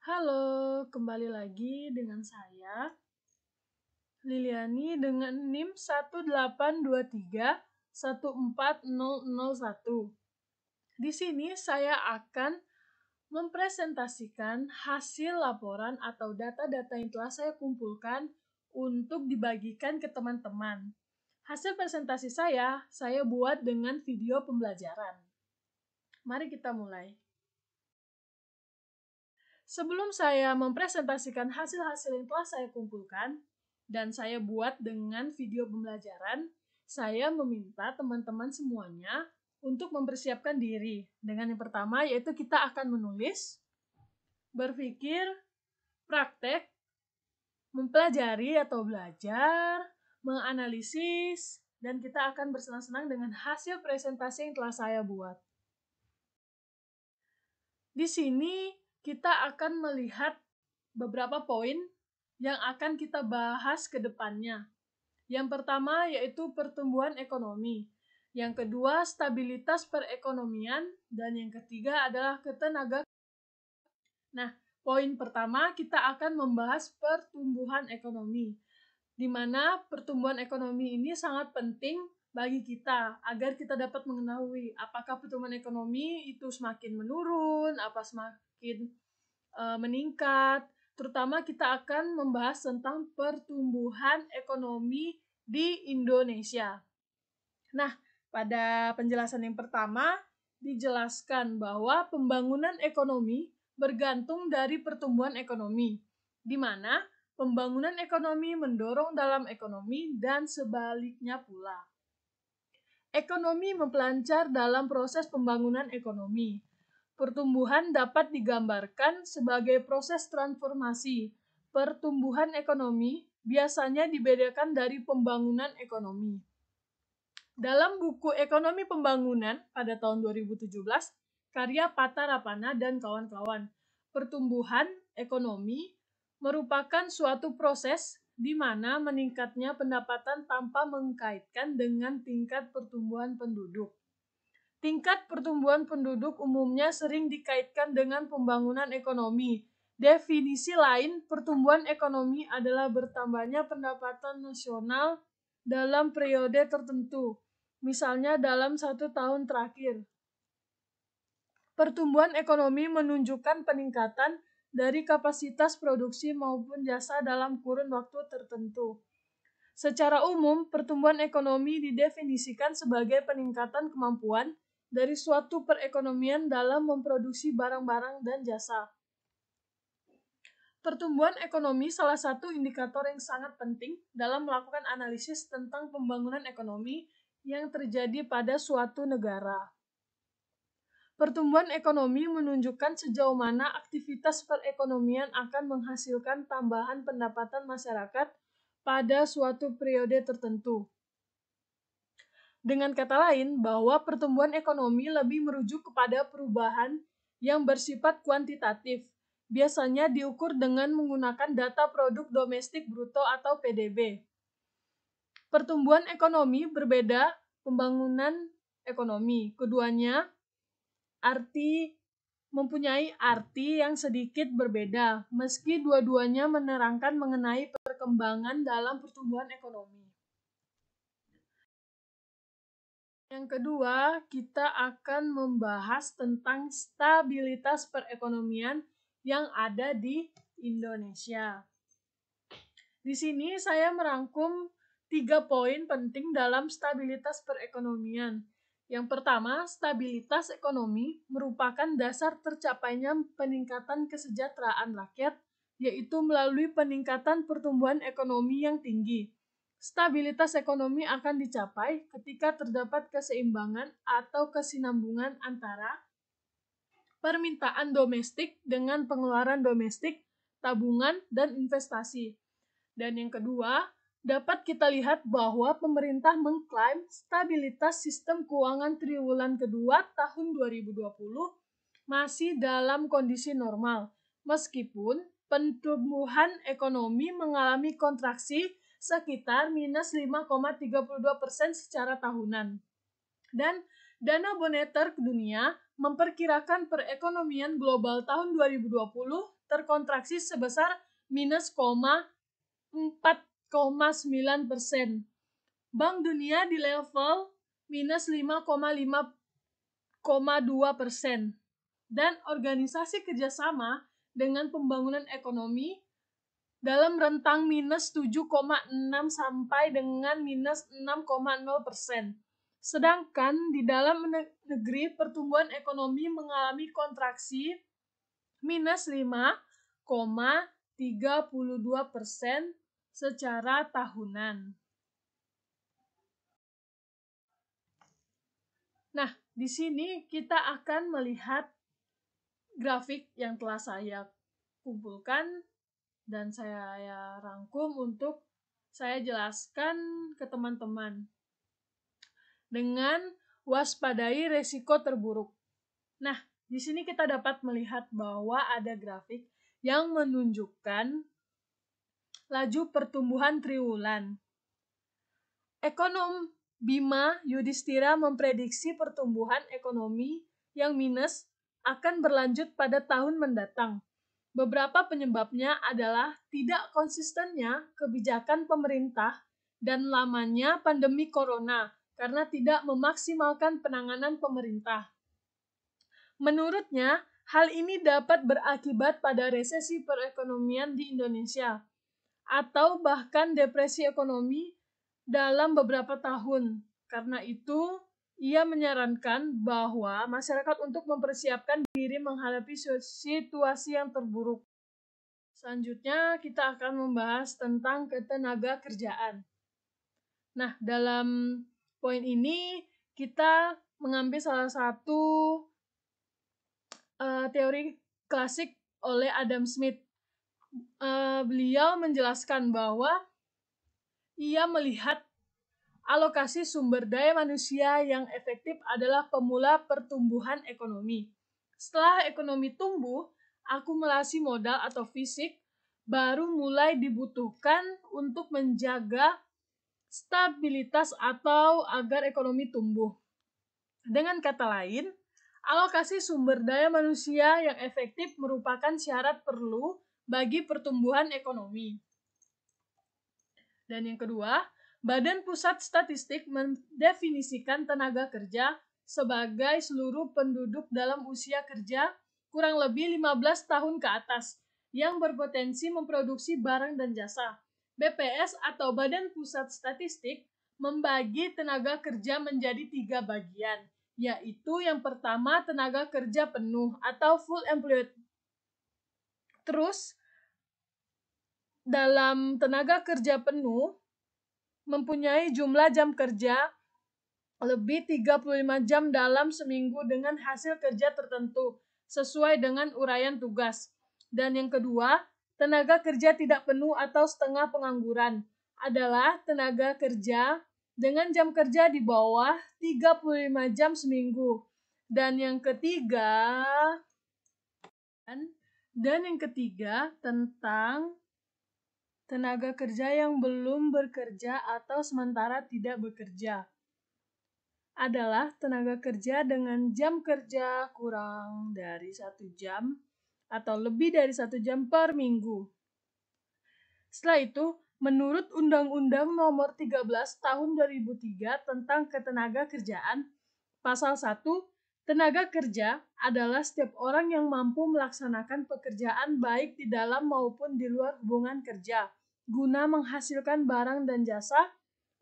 Halo, kembali lagi dengan saya, Liliani dengan NIM 182314001. Di sini saya akan mempresentasikan hasil laporan atau data-data yang telah saya kumpulkan untuk dibagikan ke teman-teman. Hasil presentasi saya buat dengan video pembelajaran. Mari kita mulai. Sebelum saya mempresentasikan hasil-hasil yang telah saya kumpulkan dan saya buat dengan video pembelajaran, saya meminta teman-teman semuanya untuk mempersiapkan diri. Dengan yang pertama yaitu kita akan menulis, berpikir, praktek, mempelajari atau belajar, menganalisis, dan kita akan bersenang-senang dengan hasil presentasi yang telah saya buat. Di sini kita akan melihat beberapa poin yang akan kita bahas ke depannya. Yang pertama yaitu pertumbuhan ekonomi. Yang kedua, stabilitas perekonomian. Dan yang ketiga adalah ketenaga. Nah, poin pertama kita akan membahas pertumbuhan ekonomi, di mana pertumbuhan ekonomi ini sangat penting bagi kita agar kita dapat mengetahui apakah pertumbuhan ekonomi itu semakin menurun, apa semakin meningkat. Terutama kita akan membahas tentang pertumbuhan ekonomi di Indonesia. Nah, pada penjelasan yang pertama dijelaskan bahwa pembangunan ekonomi bergantung dari pertumbuhan ekonomi, di mana pembangunan ekonomi mendorong dalam ekonomi dan sebaliknya pula. Ekonomi mempelancar dalam proses pembangunan ekonomi. Pertumbuhan dapat digambarkan sebagai proses transformasi. Pertumbuhan ekonomi biasanya dibedakan dari pembangunan ekonomi. Dalam buku Ekonomi Pembangunan pada tahun 2017, karya Pata Rapana dan kawan-kawan, pertumbuhan ekonomi merupakan suatu proses di mana meningkatnya pendapatan tanpa mengkaitkan dengan tingkat pertumbuhan penduduk. Tingkat pertumbuhan penduduk umumnya sering dikaitkan dengan pembangunan ekonomi. Definisi lain pertumbuhan ekonomi adalah bertambahnya pendapatan nasional dalam periode tertentu, misalnya dalam 1 tahun terakhir. Pertumbuhan ekonomi menunjukkan peningkatan dari kapasitas produksi maupun jasa dalam kurun waktu tertentu. Secara umum, pertumbuhan ekonomi didefinisikan sebagai peningkatan kemampuan dari suatu perekonomian dalam memproduksi barang-barang dan jasa. Pertumbuhan ekonomi salah satu indikator yang sangat penting dalam melakukan analisis tentang pembangunan ekonomi yang terjadi pada suatu negara. Pertumbuhan ekonomi menunjukkan sejauh mana aktivitas perekonomian akan menghasilkan tambahan pendapatan masyarakat pada suatu periode tertentu. Dengan kata lain, bahwa pertumbuhan ekonomi lebih merujuk kepada perubahan yang bersifat kuantitatif, biasanya diukur dengan menggunakan data produk domestik bruto atau PDB. Pertumbuhan ekonomi berbeda pembangunan ekonomi. Keduanya mempunyai arti yang sedikit berbeda, meski dua-duanya menerangkan mengenai perkembangan dalam pertumbuhan ekonomi. Yang kedua, kita akan membahas tentang stabilitas perekonomian yang ada di Indonesia. Di sini saya merangkum 3 poin penting dalam stabilitas perekonomian. Yang pertama, stabilitas ekonomi merupakan dasar tercapainya peningkatan kesejahteraan rakyat, yaitu melalui peningkatan pertumbuhan ekonomi yang tinggi. Stabilitas ekonomi akan dicapai ketika terdapat keseimbangan atau kesinambungan antara permintaan domestik dengan pengeluaran domestik, tabungan, dan investasi. Dan yang kedua, dapat kita lihat bahwa pemerintah mengklaim stabilitas sistem keuangan triwulan kedua tahun 2020 masih dalam kondisi normal, meskipun pertumbuhan ekonomi mengalami kontraksi sekitar minus 5,32% secara tahunan. Dan Dana Moneter Dunia memperkirakan perekonomian global tahun 2020 terkontraksi sebesar minus 4,9%. Bank Dunia di level minus 5,2%. Dan Organisasi Kerjasama dengan Pembangunan Ekonomi dalam rentang minus 7,6 sampai dengan minus 6,0%. Sedangkan di dalam negeri pertumbuhan ekonomi mengalami kontraksi minus 5,32% secara tahunan. Nah, di sini kita akan melihat grafik yang telah saya kumpulkan dan saya rangkum untuk saya jelaskan ke teman-teman. Dengan waspadai resiko terburuk. Nah, di sini kita dapat melihat bahwa ada grafik yang menunjukkan laju pertumbuhan triwulan. Ekonom Bima Yudhistira memprediksi pertumbuhan ekonomi yang minus akan berlanjut pada tahun mendatang. Beberapa penyebabnya adalah tidak konsistennya kebijakan pemerintah dan lamanya pandemi corona karena tidak memaksimalkan penanganan pemerintah. Menurutnya, hal ini dapat berakibat pada resesi perekonomian di Indonesia atau bahkan depresi ekonomi dalam beberapa tahun. Karena itu, ia menyarankan bahwa masyarakat untuk mempersiapkan diri menghadapi situasi yang terburuk. Selanjutnya, kita akan membahas tentang ketenaga kerjaan. Nah, dalam poin ini, kita mengambil salah satu teori klasik oleh Adam Smith. Beliau menjelaskan bahwa ia melihat alokasi sumber daya manusia yang efektif adalah pemula pertumbuhan ekonomi. Setelah ekonomi tumbuh, akumulasi modal atau fisik baru mulai dibutuhkan untuk menjaga stabilitas atau agar ekonomi tumbuh. Dengan kata lain, alokasi sumber daya manusia yang efektif merupakan syarat perlu bagi pertumbuhan ekonomi. Dan yang kedua, Badan Pusat Statistik mendefinisikan tenaga kerja sebagai seluruh penduduk dalam usia kerja kurang lebih 15 tahun ke atas yang berpotensi memproduksi barang dan jasa. BPS atau Badan Pusat Statistik membagi tenaga kerja menjadi 3 bagian, yaitu yang pertama tenaga kerja penuh atau full employed. Terus, dalam tenaga kerja penuh, mempunyai jumlah jam kerja lebih 35 jam dalam seminggu dengan hasil kerja tertentu, sesuai dengan uraian tugas. Dan yang kedua, tenaga kerja tidak penuh atau setengah pengangguran adalah tenaga kerja dengan jam kerja di bawah 35 jam seminggu. Dan yang ketiga tentang tenaga kerja yang belum bekerja atau sementara tidak bekerja adalah tenaga kerja dengan jam kerja kurang dari 1 jam atau lebih dari 1 jam per minggu. Setelah itu, menurut Undang-Undang Nomor 13 Tahun 2003 tentang Ketenaga Kerjaan, Pasal 1, tenaga kerja adalah setiap orang yang mampu melaksanakan pekerjaan baik di dalam maupun di luar hubungan kerja, guna menghasilkan barang dan jasa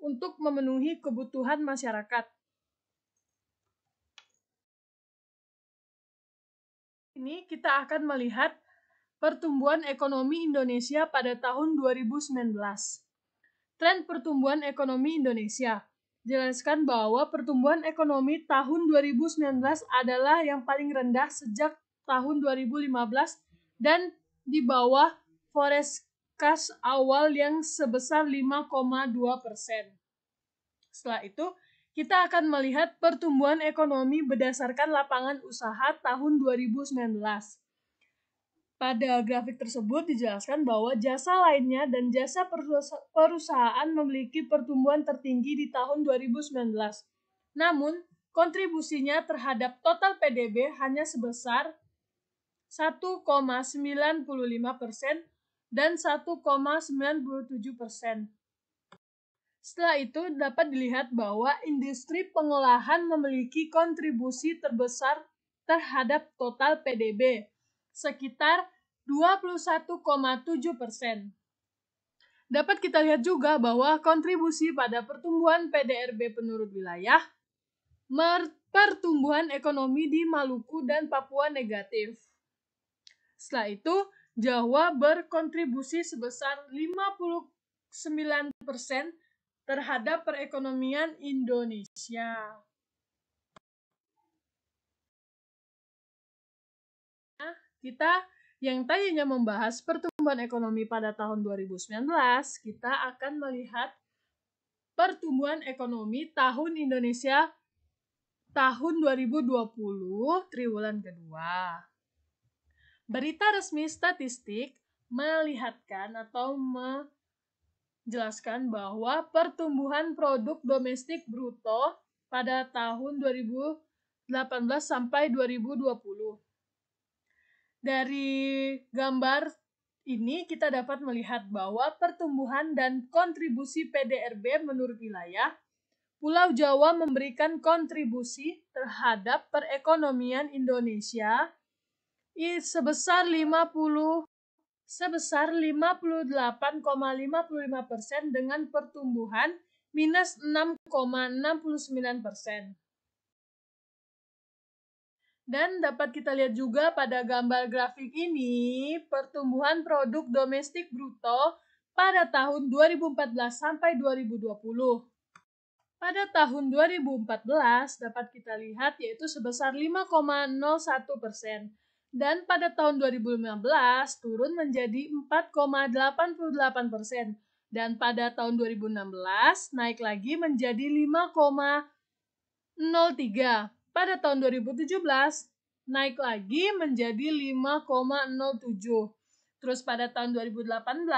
untuk memenuhi kebutuhan masyarakat. Ini kita akan melihat pertumbuhan ekonomi Indonesia pada tahun 2019. Tren pertumbuhan ekonomi Indonesia. Jelaskan bahwa pertumbuhan ekonomi tahun 2019 adalah yang paling rendah sejak tahun 2015 dan di bawah forecast awal yang sebesar 5,2%. Setelah itu, kita akan melihat pertumbuhan ekonomi berdasarkan lapangan usaha tahun 2019. Pada grafik tersebut dijelaskan bahwa jasa lainnya dan jasa perusahaan memiliki pertumbuhan tertinggi di tahun 2019. Namun, kontribusinya terhadap total PDB hanya sebesar 1,95% dan 1,97%. Setelah itu dapat dilihat bahwa industri pengolahan memiliki kontribusi terbesar terhadap total PDB, sekitar 21,7%. Dapat kita lihat juga bahwa kontribusi pada pertumbuhan PDRB penurut wilayah, pertumbuhan ekonomi di Maluku dan Papua negatif. Setelah itu, Jawa berkontribusi sebesar 59% terhadap perekonomian Indonesia. Nah, kita yang tadinya membahas pertumbuhan ekonomi pada tahun 2019, kita akan melihat pertumbuhan ekonomi tahun Indonesia tahun 2020 triwulan kedua. Berita resmi statistik melihatkan atau menjelaskan bahwa pertumbuhan produk domestik bruto pada tahun 2018 sampai 2020. Dari gambar ini kita dapat melihat bahwa pertumbuhan dan kontribusi PDRB menurut wilayah, Pulau Jawa memberikan kontribusi terhadap perekonomian Indonesia sebesar 58,55% dengan pertumbuhan minus 6,69%. Dan dapat kita lihat juga pada gambar grafik ini, pertumbuhan produk domestik bruto pada tahun 2014 sampai 2020. Pada tahun 2014 dapat kita lihat yaitu sebesar 5,01%. Dan pada tahun 2015 turun menjadi 4,88%. Dan pada tahun 2016 naik lagi menjadi 5,03%. Pada tahun 2017 naik lagi menjadi 5,07. Terus pada tahun 2018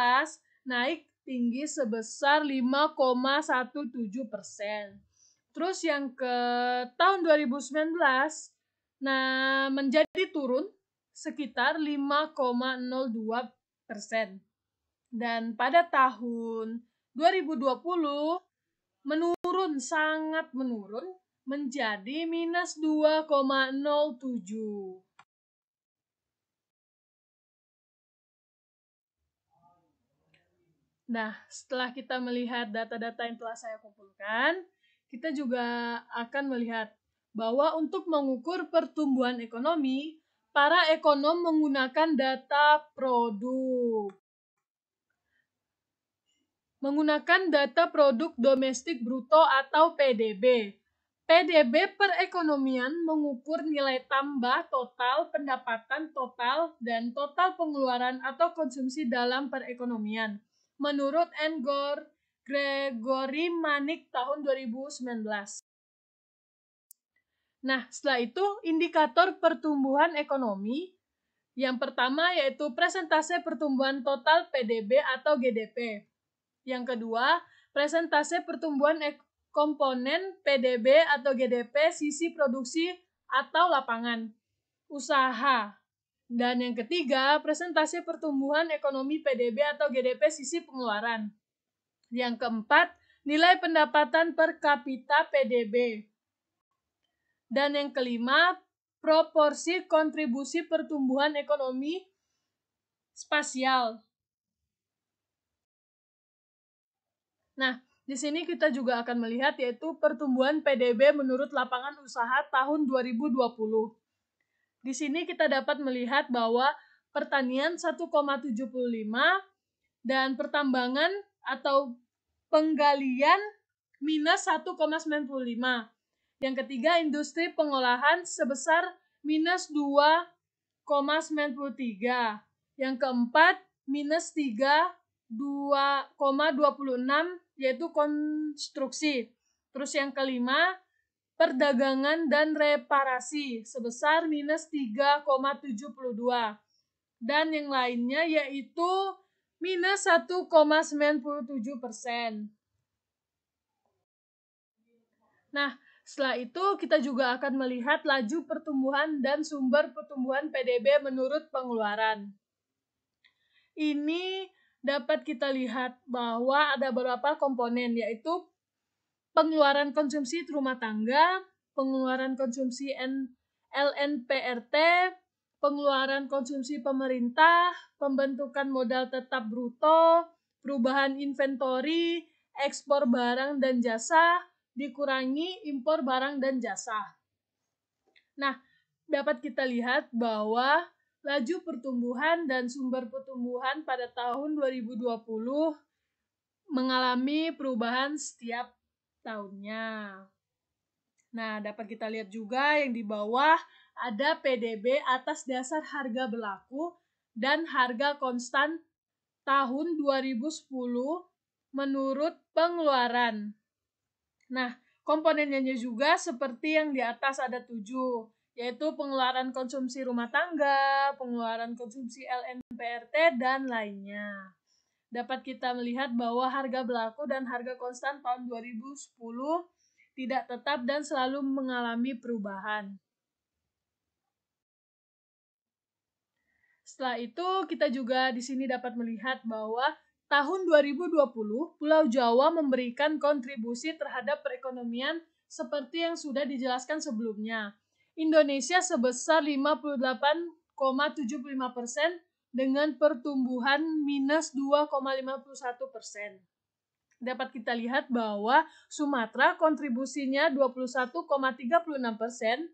naik tinggi sebesar 5,17%. Terus yang ke tahun 2019 menjadi turun sekitar 5,02%. Dan pada tahun 2020 menurun, sangat menurun menjadi minus 2,07. Nah, setelah kita melihat data-data yang telah saya kumpulkan, kita juga akan melihat bahwa untuk mengukur pertumbuhan ekonomi, para ekonom menggunakan data produk. Menggunakan data produk domestik bruto atau PDB. PDB perekonomian mengukur nilai tambah total, pendapatan total, dan total pengeluaran atau konsumsi dalam perekonomian. Menurut Gregory Manik tahun 2019. Nah, setelah itu indikator pertumbuhan ekonomi. Yang pertama yaitu persentase pertumbuhan total PDB atau GDP. Yang kedua, persentase pertumbuhan komponen PDB atau GDP sisi produksi atau lapangan usaha. Dan yang ketiga, persentase pertumbuhan ekonomi PDB atau GDP sisi pengeluaran. Yang keempat, nilai pendapatan per kapita PDB. Dan yang kelima, proporsi kontribusi pertumbuhan ekonomi spasial. Nah, di sini kita juga akan melihat yaitu pertumbuhan PDB menurut lapangan usaha tahun 2020. Di sini kita dapat melihat bahwa pertanian 1,75 dan pertambangan atau penggalian minus 1,95. Yang ketiga, industri pengolahan sebesar minus 2,93. Yang keempat, minus 2,26 yaitu konstruksi. Terus yang kelima, perdagangan dan reparasi sebesar minus 3,72. Dan yang lainnya yaitu minus 1,97%. Nah, Setelah itu, kita juga akan melihat laju pertumbuhan dan sumber pertumbuhan PDB menurut pengeluaran. Ini dapat kita lihat bahwa ada beberapa komponen, yaitu pengeluaran konsumsi rumah tangga, pengeluaran konsumsi LNPRT, pengeluaran konsumsi pemerintah, pembentukan modal tetap bruto, perubahan inventory, ekspor barang dan jasa, dikurangi impor barang dan jasa. Nah, dapat kita lihat bahwa laju pertumbuhan dan sumber pertumbuhan pada tahun 2020 mengalami perubahan setiap tahunnya. Nah, dapat kita lihat juga yang di bawah ada PDB atas dasar harga berlaku dan harga konstan tahun 2010 menurut pengeluaran. Nah, komponennya juga seperti yang di atas ada 7, yaitu pengeluaran konsumsi rumah tangga, pengeluaran konsumsi LNPRT, dan lainnya. Dapat kita melihat bahwa harga berlaku dan harga konstan tahun 2010 tidak tetap dan selalu mengalami perubahan. Setelah itu, kita juga di sini dapat melihat bahwa tahun 2020, Pulau Jawa memberikan kontribusi terhadap perekonomian seperti yang sudah dijelaskan sebelumnya. Indonesia sebesar 58,75% dengan pertumbuhan minus 2,51%. Dapat kita lihat bahwa Sumatera kontribusinya 21,36%,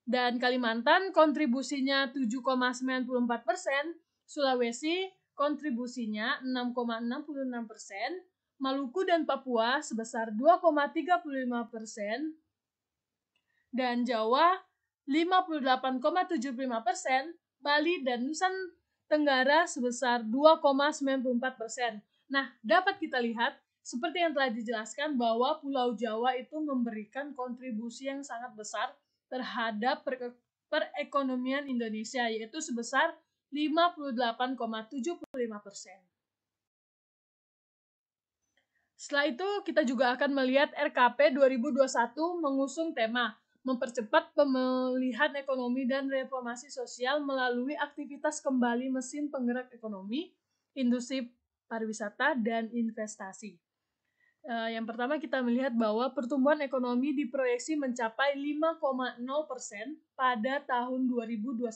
dan Kalimantan kontribusinya 7,94%, Sulawesi kontribusinya 6,66%, Maluku dan Papua sebesar 2,35%, dan Jawa 58,75%, Bali dan Nusa Tenggara sebesar 2,94%. Nah, dapat kita lihat seperti yang telah dijelaskan bahwa Pulau Jawa itu memberikan kontribusi yang sangat besar terhadap perekonomian Indonesia, yaitu sebesar 58,75%. Setelah itu, kita juga akan melihat RKP 2021 mengusung tema mempercepat pemulihan ekonomi dan reformasi sosial melalui aktivitas kembali mesin penggerak ekonomi, industri pariwisata, dan investasi. Yang pertama kita melihat bahwa pertumbuhan ekonomi diproyeksi mencapai 5,0% pada tahun 2021.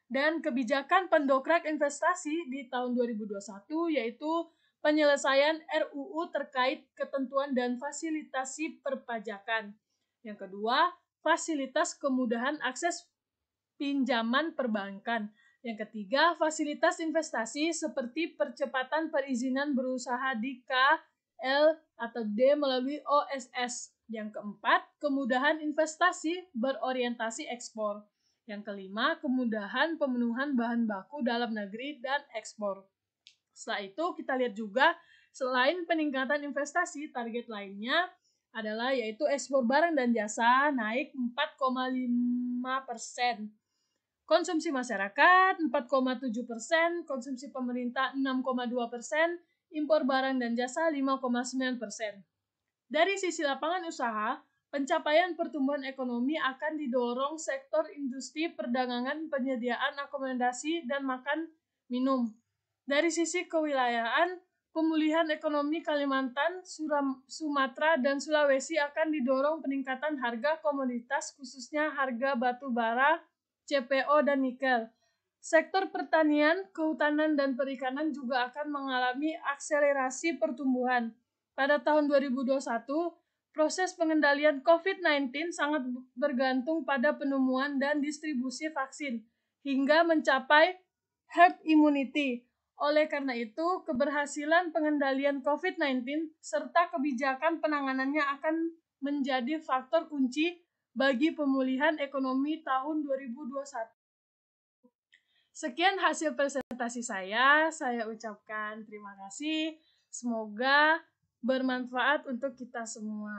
Dan kebijakan pendongkrak investasi di tahun 2021 yaitu penyelesaian RUU terkait ketentuan dan fasilitasi perpajakan. Yang kedua, fasilitas kemudahan akses pinjaman perbankan. Yang ketiga, fasilitas investasi seperti percepatan perizinan berusaha di K, L, atau D melalui OSS. Yang keempat, kemudahan investasi berorientasi ekspor. Yang kelima, kemudahan pemenuhan bahan baku dalam negeri dan ekspor. Setelah itu, kita lihat juga selain peningkatan investasi, target lainnya adalah yaitu ekspor barang dan jasa naik 4,5%. Konsumsi masyarakat 4,7%, konsumsi pemerintah 6,2%, impor barang dan jasa 5,9%. Dari sisi lapangan usaha, pencapaian pertumbuhan ekonomi akan didorong sektor industri, perdagangan, penyediaan akomodasi, dan makan minum. Dari sisi kewilayahan, pemulihan ekonomi Kalimantan, Sumatera, dan Sulawesi akan didorong peningkatan harga komoditas, khususnya harga batu bara, CPO, dan nikel. Sektor pertanian, kehutanan, dan perikanan juga akan mengalami akselerasi pertumbuhan. Pada tahun 2021, proses pengendalian COVID-19 sangat bergantung pada penemuan dan distribusi vaksin, hingga mencapai herd immunity. Oleh karena itu, keberhasilan pengendalian COVID-19 serta kebijakan penanganannya akan menjadi faktor kunci bagi pemulihan ekonomi tahun 2021. Sekian hasil presentasi saya ucapkan terima kasih. Semoga bermanfaat untuk kita semua.